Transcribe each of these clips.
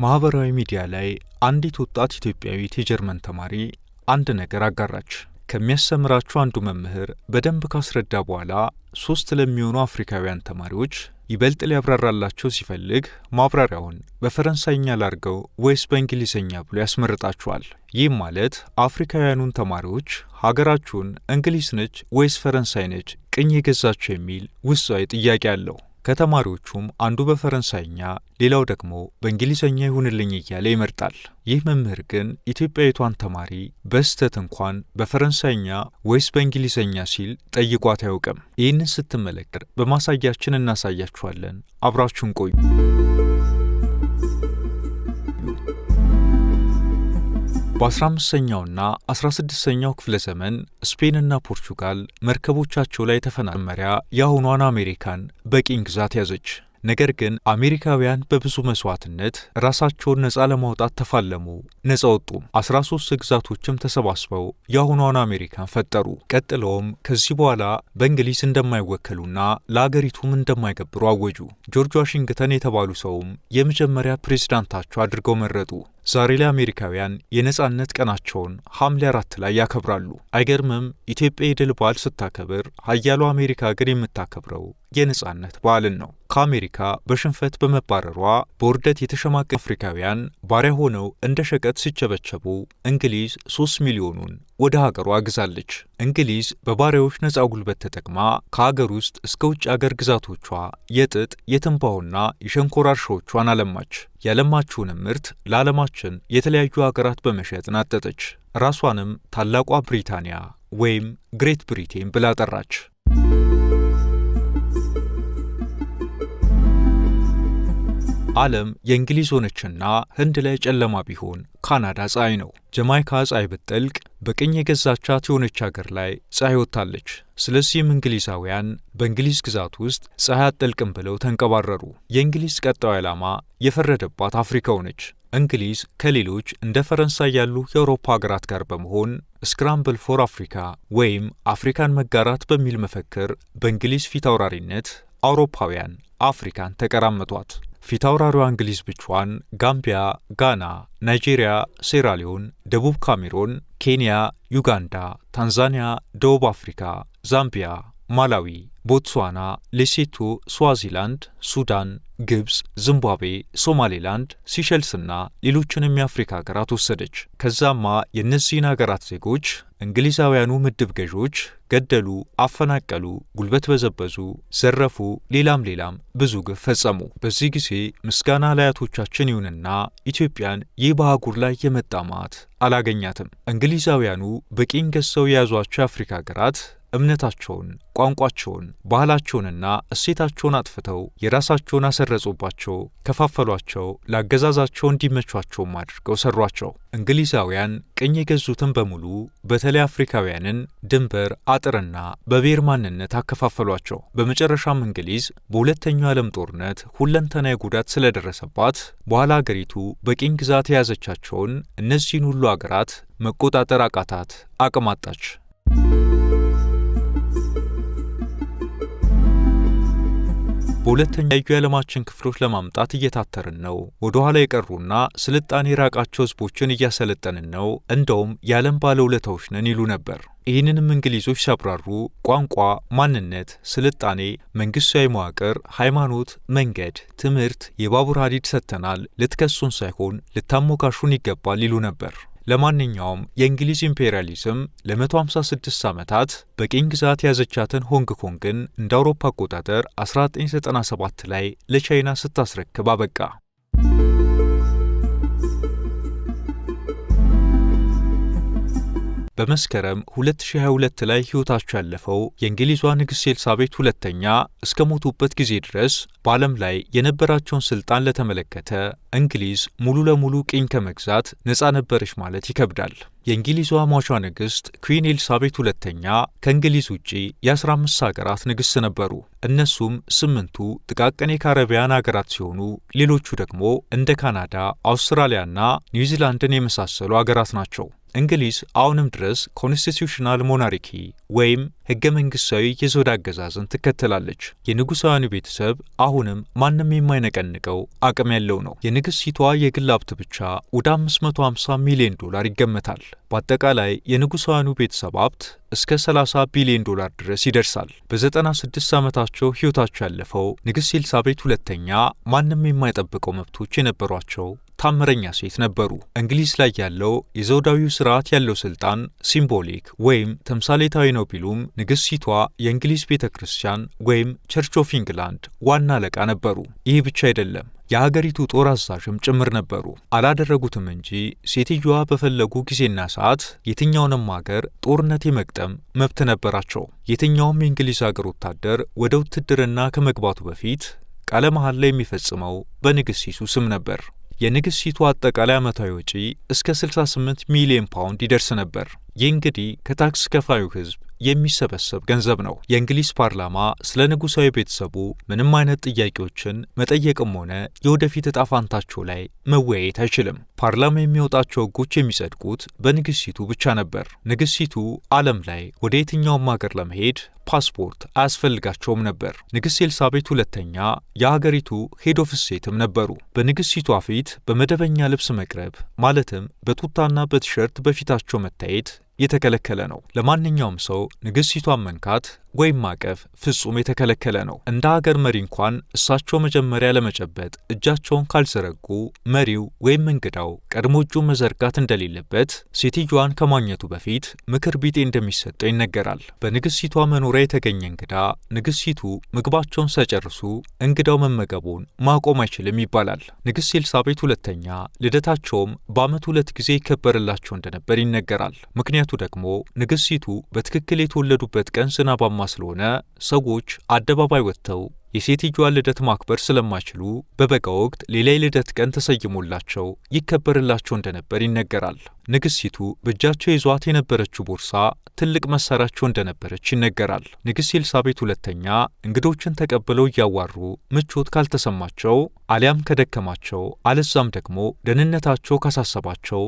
ማህበራዊ ሚዲያ ላይ አንዲት ወጣት ኢትዮጵያዊት የጀርመን ተማሪ አንድ ነገር አጋራች። ከሚያስተምራቸው አንዱ መምህር በደንብ ካስረዳ በኋላ 3 ለሚሆኑ አፍሪካውያን ተማሪዎች ይበልጥ ሊያብራራላቸው ሲፈልግ ማብራሪያውን በፈረንሳይኛ ላርገው ወይስ በእንግሊዝኛ ብሎ ያስመርጣቸዋል። ይህም ማለት አፍሪካውያኑን ተማሪዎች ሀገራችሁን እንግሊዝ ነች ወይስ ፈረንሳይ ነች ቅኝ የገዛቸው የሚል ውስጣዊ ጥያቄ አለው። ከተማሪዎቹም አንዱ በፈረንሳይኛ ሌላው ደግሞ በእንግሊዝኛ ይሁንልኝ እያለ ይመርጣል። ይህ መምህር ግን ኢትዮጵያዊቷን ተማሪ በስህተት እንኳን በፈረንሳይኛ ወይስ በእንግሊዝኛ ሲል ጠይቋት አያውቅም። ይህንን ስትመለከት በማሳያችን እናሳያችኋለን። አብራችሁን ቆዩ። በ15ኛውና 16ኛው ክፍለ ዘመን ስፔንና ፖርቹጋል መርከቦቻቸው ላይ ተፈናመሪያ የአሁኗን አሜሪካን በቅኝ ግዛት ያዘች። ነገር ግን አሜሪካውያን በብዙ መስዋዕትነት ራሳቸውን ነፃ ለማውጣት ተፋለሙ፣ ነፃ ወጡ። 13 ግዛቶችም ተሰባስበው የአሁኗን አሜሪካን ፈጠሩ። ቀጥለውም ከዚህ በኋላ በእንግሊዝ እንደማይወከሉና ለአገሪቱም እንደማይገብሩ አወጁ። ጆርጅ ዋሽንግተን የተባሉ ሰውም የመጀመሪያ ፕሬዝዳንታቸው አድርገው መረጡ። ዛሬ ላይ አሜሪካውያን የነጻነት ቀናቸውን ሐምሌ 4 ላይ ያከብራሉ። አይገርምም? ኢትዮጵያ የድል በዓል ስታከብር ሀያሉ አሜሪካ ግን የምታከብረው የነጻነት በዓልን ነው። ከአሜሪካ በሽንፈት በመባረሯ በውርደት የተሸማቀቁ አፍሪካውያን ባሪያ ሆነው እንደ ሸቀጥ ሲቸበቸቡ እንግሊዝ 3 ሚሊዮኑን ወደ ሀገሯ አግዛለች። እንግሊዝ በባሪያዎች ነጻ ጉልበት ተጠቅማ ከሀገር ውስጥ እስከ ውጭ አገር ግዛቶቿ የጥጥ የትንባሆና የሸንኮራ እርሻዎቿን አለማች። ያለማችውንም ምርት ለዓለማችን የተለያዩ ሀገራት በመሸጥ ናጠጠች። ራሷንም ታላቋ ብሪታንያ ወይም ግሬት ብሪቴን ብላ ጠራች። ዓለም የእንግሊዝ ሆነችና ህንድ ላይ ጨለማ ቢሆን ካናዳ ፀሐይ ነው። ጀማይካ ፀሐይ ብትጠልቅ በቅኝ የገዛቻት የሆነች ሀገር ላይ ፀሐይ ወጥታለች። ስለዚህም እንግሊዛውያን በእንግሊዝ ግዛት ውስጥ ፀሐይ አትጠልቅም ብለው ተንቀባረሩ። የእንግሊዝ ቀጣዩ ዓላማ የፈረደባት አፍሪካ ሆነች። እንግሊዝ ከሌሎች እንደ ፈረንሳይ ያሉ የአውሮፓ ሀገራት ጋር በመሆን ስክራምብል ፎር አፍሪካ ወይም አፍሪካን መጋራት በሚል መፈክር በእንግሊዝ ፊት አውራሪነት አውሮፓውያን አፍሪካን ተቀራመቷት። ፊት አውራሪዋ እንግሊዝ ብቻዋን ጋምቢያ፣ ጋና፣ ናይጄሪያ፣ ሴራሊዮን፣ ደቡብ ካሜሮን፣ ኬንያ፣ ዩጋንዳ፣ ታንዛኒያ፣ ደቡብ አፍሪካ፣ ዛምቢያ፣ ማላዊ፣ ቦትስዋና፣ ሌሴቶ፣ ስዋዚላንድ፣ ሱዳን፣ ግብፅ፣ ዚምባብዌ፣ ሶማሌላንድ፣ ሲሸልስና ሌሎችንም የአፍሪካ ሀገራት ወሰደች። ከዛማ የእነዚህን ሀገራት ዜጎች እንግሊዛውያኑ ምድብ ገዦች ገደሉ፣ አፈናቀሉ፣ ጉልበት በዘበዙ፣ ዘረፉ፣ ሌላም ብዙ ግፍ ፈጸሙ። በዚህ ጊዜ ምስጋና ለአያቶቻችን ይሁንና ኢትዮጵያን ይህ በአህጉር ላይ የመጣ መዓት አላገኛትም። እንግሊዛውያኑ በቅኝ ገዝተው የያዟቸው የአፍሪካ ሀገራት እምነታቸውን፣ ቋንቋቸውን፣ ባህላቸውንና እሴታቸውን አጥፍተው የራሳቸውን አሰረጹባቸው፣ ከፋፈሏቸው፣ ለአገዛዛቸው እንዲመቿቸውም አድርገው ሰሯቸው። እንግሊዛውያን ቅኝ የገዙትን በሙሉ በተለይ አፍሪካውያንን ድንበር፣ አጥርና በብሔር ማንነት አከፋፈሏቸው። በመጨረሻም እንግሊዝ በሁለተኛው የዓለም ጦርነት ሁለንተናዊ ጉዳት ስለደረሰባት በኋላ አገሪቱ በቅኝ ግዛት የያዘቻቸውን እነዚህን ሁሉ አገራት መቆጣጠር አቃታት፣ አቅም አጣች። በሁለተኛው የዓለማችን ክፍሎች ለማምጣት እየታተርን ነው። ወደ ኋላ የቀሩና ስልጣኔ የራቃቸው ህዝቦችን እያሰለጠንን ነው። እንደውም የዓለም ባለውለታዎች ነን ይሉ ነበር። ይህንንም እንግሊዞች ሲያብራሩ ቋንቋ፣ ማንነት፣ ስልጣኔ፣ መንግስታዊ መዋቅር፣ ሃይማኖት፣ መንገድ፣ ትምህርት፣ የባቡር ሀዲድ ሰጥተናል፣ ልትከሱን ሳይሆን ልታሞካሹን ይገባል ይሉ ነበር። ለማንኛውም የእንግሊዝ ኢምፔሪያሊዝም ለ156 ዓመታት በቅኝ ግዛት የያዘቻትን ሆንግ ኮንግን እንደ አውሮፓ አቆጣጠር 1997 ላይ ለቻይና ስታስረክብ አበቃ። በመስከረም 2022 ላይ ሕይወታቸው ያለፈው የእንግሊዟ ንግሥት ኤልሳቤት ሁለተኛ እስከ ሞቱበት ጊዜ ድረስ በዓለም ላይ የነበራቸውን ስልጣን ለተመለከተ እንግሊዝ ሙሉ ለሙሉ ቅኝ ከመግዛት ነፃ ነበረች ማለት ይከብዳል። የእንግሊዟ ሟቿ ንግሥት ኩዊን ኤልሳቤት ሁለተኛ ከእንግሊዝ ውጪ የ15 ሀገራት ንግሥት ነበሩ። እነሱም 8ቱ ጥቃቅን የካረቢያን ሀገራት ሲሆኑ ሌሎቹ ደግሞ እንደ ካናዳ፣ አውስትራሊያና ኒውዚላንድን የመሳሰሉ ሀገራት ናቸው። እንግሊዝ አሁንም ድረስ ኮንስቲትዩሽናል ሞናርኪ ወይም ሕገ መንግሥታዊ የዘውድ አገዛዝን ትከተላለች። የንጉሣውያኑ ቤተሰብ አሁንም ማንም የማይነቀንቀው አቅም ያለው ነው። የንግሥቲቷ የግል ሀብት ብቻ ወደ $550 ሚሊዮን ይገመታል። በአጠቃላይ የንጉሣውያኑ ቤተሰብ ሀብት እስከ $30 ቢሊዮን ድረስ ይደርሳል። በ96 ዓመታቸው ሕይወታቸው ያለፈው ንግሥት ኤልሳቤጥ ሁለተኛ ማንም የማይጠብቀው መብቶች የነበሯቸው ታምረኛ ሴት ነበሩ። እንግሊዝ ላይ ያለው የዘውዳዊው ስርዓት ያለው ስልጣን ሲምቦሊክ ወይም ተምሳሌታዊ ነው ቢሉም ንግሥቲቷ የእንግሊዝ ቤተ ክርስቲያን ወይም ቸርች ኦፍ ኢንግላንድ ዋና አለቃ ነበሩ። ይህ ብቻ አይደለም፣ የሀገሪቱ ጦር አዛዥም ጭምር ነበሩ። አላደረጉትም እንጂ ሴትዮዋ በፈለጉ ጊዜና ሰዓት የትኛውንም ሀገር ጦርነት የመግጠም መብት ነበራቸው። የትኛውም የእንግሊዝ ሀገር ወታደር ወደ ውትድርና ከመግባቱ በፊት ቃለ መሐላ የሚፈጽመው በንግሥቲቱ ስም ነበር። የንግሥቲቱ አጠቃላይ ዓመታዊ ወጪ እስከ 68 ሚሊዮን ፓውንድ ይደርስ ነበር። ይህ እንግዲህ ከታክስ ከፋዩ ሕዝብ የሚሰበሰብ ገንዘብ ነው። የእንግሊዝ ፓርላማ ስለ ንጉሣዊ ቤተሰቡ ምንም አይነት ጥያቄዎችን መጠየቅም ሆነ የወደፊት ዕጣ ፋንታቸው ላይ መወያየት አይችልም። ፓርላማ የሚወጣቸው ሕጎች የሚጸድቁት በንግሥቲቱ ብቻ ነበር። ንግሥቲቱ ዓለም ላይ ወደ የትኛውም ሀገር ለመሄድ ፓስፖርት አያስፈልጋቸውም ነበር። ንግሥት ኤልሳቤጥ ሁለተኛ የሀገሪቱ ሄድ ኦፍ ስቴትም ነበሩ። በንግሥቲቷ ፊት በመደበኛ ልብስ መቅረብ ማለትም በቱታና በቲሸርት በፊታቸው መታየት የተከለከለ ነው። ለማንኛውም ሰው ንግሥቲቷን መንካት ወይም ማቀፍ ፍጹም የተከለከለ ነው። እንደ ሀገር መሪ እንኳን እሳቸው መጀመሪያ ለመጨበጥ እጃቸውን ካልዘረጉ መሪው ወይም እንግዳው ቀድሞ እጁን መዘርጋት እንደሌለበት ሴትዮዋን ከማግኘቱ በፊት ምክር ቢጤ እንደሚሰጠው ይነገራል። በንግሥቲቷ መኖሪያ የተገኘ እንግዳ ንግሥቲቱ ምግባቸውን ሳይጨርሱ እንግዳው መመገቡን ማቆም አይችልም ይባላል። ንግሥት ኤልሳቤጥ ሁለተኛ ልደታቸውም በዓመት 2 ጊዜ ይከበርላቸው እንደነበር ይነገራል። ምክንያቱ ደግሞ ንግሥቲቱ በትክክል የተወለዱበት ቀን ዝናባማ ስለሆነ ሰዎች አደባባይ ወጥተው የሴትዮዋን ልደት ማክበር ስለማይችሉ በበጋ ወቅት ሌላ የልደት ቀን ተሰይሞላቸው ይከበርላቸው እንደነበር ይነገራል። ንግሥቲቱ በእጃቸው ይዟት የነበረችው ቦርሳ ትልቅ መሳሪያቸው እንደነበረች ይነገራል። ንግሥት ኤልሳቤጥ ሁለተኛ እንግዶችን ተቀብለው እያዋሩ ምቾት ካልተሰማቸው አሊያም ከደከማቸው አለዛም ደግሞ ደህንነታቸው ካሳሰባቸው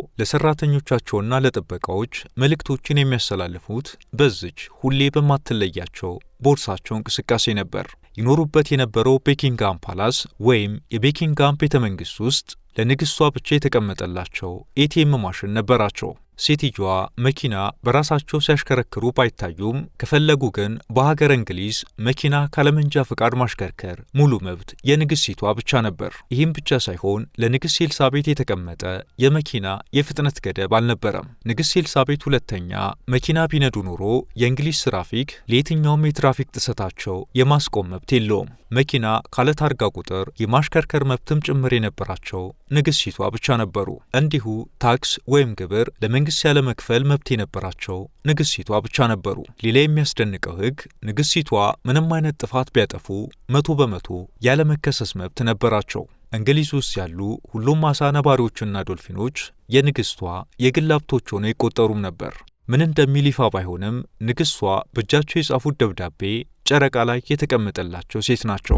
ለሰራተኞቻቸውና ለጥበቃዎች መልእክቶችን የሚያስተላልፉት በዚች ሁሌ በማትለያቸው ቦርሳቸው እንቅስቃሴ ነበር። ይኖሩበት የነበረው ቤኪንግሃም ፓላስ ወይም የቤኪንግሃም ቤተ መንግሥት ውስጥ ለንግሥቷ ብቻ የተቀመጠላቸው ኤቲኤም ማሽን ነበራቸው። ሴትዮዋ መኪና በራሳቸው ሲያሽከረክሩ ባይታዩም ከፈለጉ ግን በሀገር እንግሊዝ መኪና ካለመንጃ ፍቃድ ማሽከርከር ሙሉ መብት የንግሥቲቷ ብቻ ነበር። ይህም ብቻ ሳይሆን ለንግሥት ኤልሳቤጥ የተቀመጠ የመኪና የፍጥነት ገደብ አልነበረም። ንግሥት ኤልሳቤጥ ሁለተኛ መኪና ቢነዱ ኖሮ የእንግሊዝ ትራፊክ ለየትኛውም የትራፊክ ጥሰታቸው የማስቆም መብት የለውም። መኪና ካለ ታርጋ ቁጥር የማሽከርከር መብትም ጭምር የነበራቸው ንግሥቲቷ ብቻ ነበሩ። እንዲሁ ታክስ ወይም ግብር ለመንግስት ያለ መክፈል መብት የነበራቸው ንግሥቲቷ ብቻ ነበሩ። ሌላ የሚያስደንቀው ሕግ ንግሥቲቷ ምንም አይነት ጥፋት ቢያጠፉ 100% ያለ መከሰስ መብት ነበራቸው። እንግሊዝ ውስጥ ያሉ ሁሉም አሳ ነባሪዎችና ዶልፊኖች የንግሥቷ የግል ሀብቶች ሆነው ይቆጠሩም ነበር። ምን እንደሚል ይፋ ባይሆንም ንግሥቷ በእጃቸው የጻፉት ደብዳቤ ጨረቃ ላይ የተቀመጠላቸው ሴት ናቸው።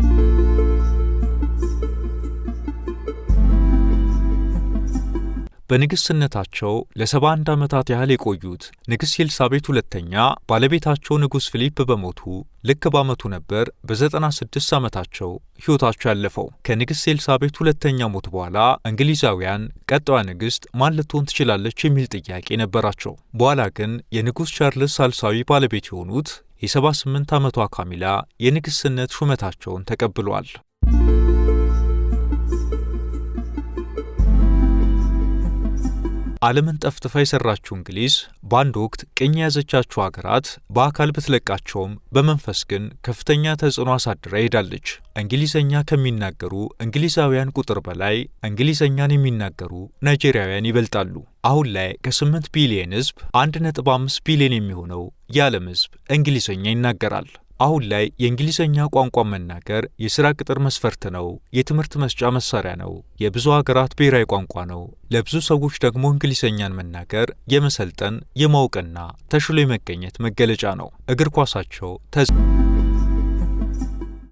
በንግሥትነታቸው ለ71 ዓመታት ያህል የቆዩት ንግሥት ኤልሳቤጥ ሁለተኛ ባለቤታቸው ንጉሥ ፊሊፕ በሞቱ ልክ በዓመቱ ነበር በ96 ዓመታቸው ሕይወታቸው ያለፈው። ከንግሥት ኤልሳቤጥ ሁለተኛ ሞት በኋላ እንግሊዛውያን ቀጣዩዋ ንግሥት ማን ልትሆን ትችላለች የሚል ጥያቄ ነበራቸው። በኋላ ግን የንጉሥ ቻርልስ ሳልሳዊ ባለቤት የሆኑት የ78 ዓመቷ ካሚላ የንግሥትነት ሹመታቸውን ተቀብሏል። ዓለምን ጠፍጥፋ የሰራችው እንግሊዝ በአንድ ወቅት ቅኝ የያዘቻቸው ሀገራት በአካል ብትለቃቸውም በመንፈስ ግን ከፍተኛ ተጽዕኖ አሳድራ ሄዳለች። እንግሊዘኛ ከሚናገሩ እንግሊዛውያን ቁጥር በላይ እንግሊዘኛን የሚናገሩ ናይጄሪያውያን ይበልጣሉ። አሁን ላይ ከ8 ቢሊዮን ሕዝብ 1.5 ቢሊዮን የሚሆነው የዓለም ሕዝብ እንግሊዘኛ ይናገራል። አሁን ላይ የእንግሊዘኛ ቋንቋ መናገር የሥራ ቅጥር መስፈርት ነው፣ የትምህርት መስጫ መሳሪያ ነው፣ የብዙ ሀገራት ብሔራዊ ቋንቋ ነው። ለብዙ ሰዎች ደግሞ እንግሊዘኛን መናገር የመሰልጠን የማወቅና ተሽሎ የመገኘት መገለጫ ነው። እግር ኳሳቸው